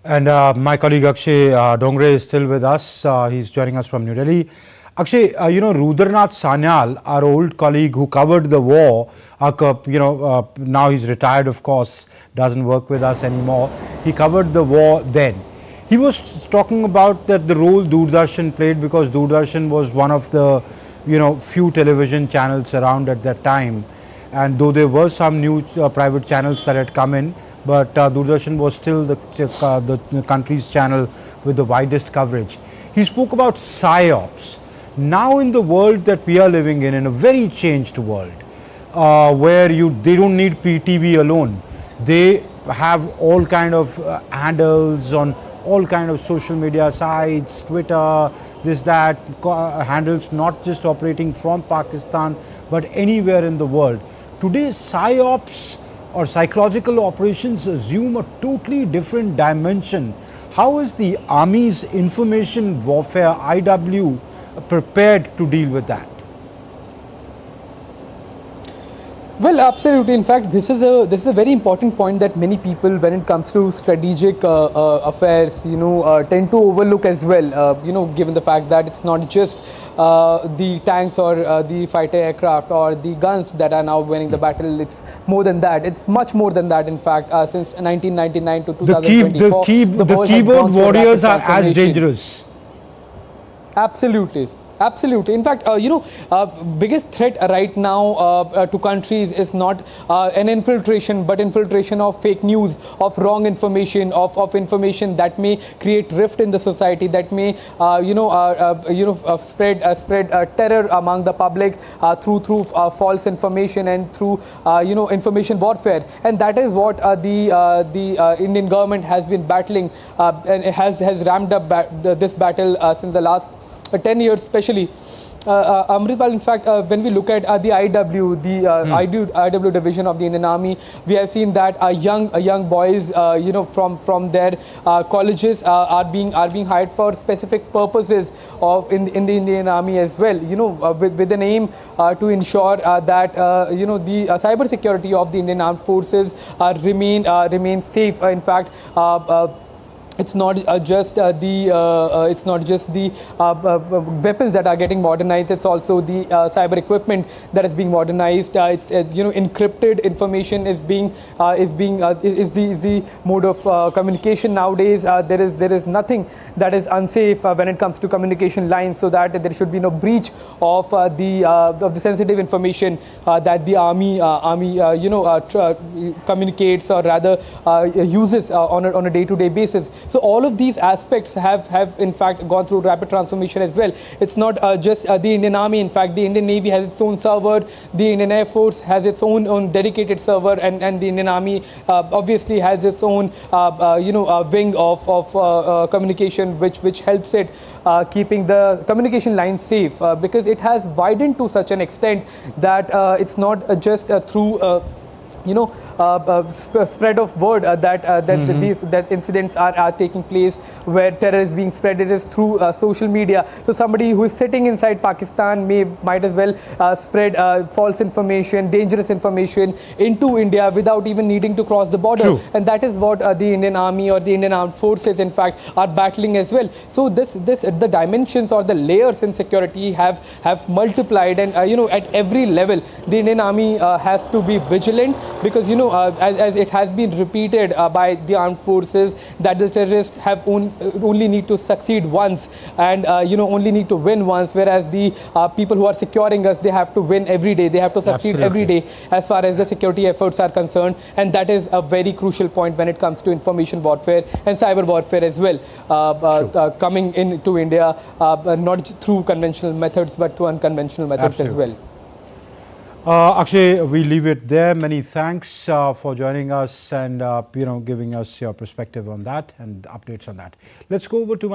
And my colleague Akshay Dongre is still with us. He's joining us from New Delhi. Akshay, Rudranath Sanyal, our old colleague who covered the war, now he's retired, of course, doesn't work with us anymore. He covered the war then. He was talking about that the role Doordarshan played, because Doordarshan was one of the, few television channels around at that time. And though there were some new private channels that had come in, but Doordarshan was still the country's channel with the widest coverage. He spoke about psyops. Now in the world that we are living in a very changed world, where they don't need PTV alone. They have all kind of handles on all kind of social media sites, Twitter, this, that, handles not just operating from Pakistan, but anywhere in the world. Today's psyops or psychological operations assume a totally different dimension. How is the Army's information warfare, IW, prepared to deal with that? Well, absolutely. In fact, this is a very important point that many people, when it comes to strategic affairs, tend to overlook as well. Given the fact that it's not just the tanks or the fighter aircraft or the guns that are now winning the battle. It's more than that. It's much more than that. In fact, since 1999 to 2024, the keyboard warriors are as dangerous. Absolutely. Absolutely. In fact, biggest threat right now to countries is not an infiltration, but infiltration of fake news, of wrong information, of information that may create rift in the society, that may, spread terror among the public through false information and through, information warfare. And that is what the Indian government has been battling and has ramped up this battle since the last 10 years especially. Amritpal, in fact, when we look at the IW, the IW division of the Indian Army, we have seen that young boys, from their colleges are being hired for specific purposes in the Indian Army as well. With an aim to ensure that the cyber security of the Indian Armed Forces remain safe. In fact, it's not just the weapons that are getting modernized. It's also the cyber equipment that is being modernized. It's encrypted information is the mode of communication nowadays. There is nothing that is unsafe when it comes to communication lines, so that there should be no breach of the sensitive information that the army communicates, or rather uses on a day-to-day basis. So all of these aspects have in fact gone through rapid transformation as well. It's not just the Indian Army. In fact, the Indian Navy has its own server, the Indian Air Force has its own dedicated server, and the Indian Army obviously has its own wing of communication, which helps it keeping the communication lines safe, because it has widened to such an extent that it's not just through spread of word that incidents are taking place where terror is being spread. It is through social media. So somebody who is sitting inside Pakistan might as well spread false information, dangerous information into India without even needing to cross the border. True. And that is what the Indian Army or the Indian Armed Forces in fact are battling as well. So the dimensions or the layers in security have multiplied, and at every level the Indian Army has to be vigilant, because as it has been repeated by the armed forces, that the terrorists have only need to succeed once, and only need to win once, whereas the people who are securing us, they have to win every day, they have to succeed every day as far as the security efforts are concerned. And that is a very crucial point when it comes to information warfare and cyber warfare as well, coming into India, not through conventional methods but through unconventional methods as well. Akshay, we leave it there. Many thanks for joining us and giving us your perspective on that and updates on that. Let's go over to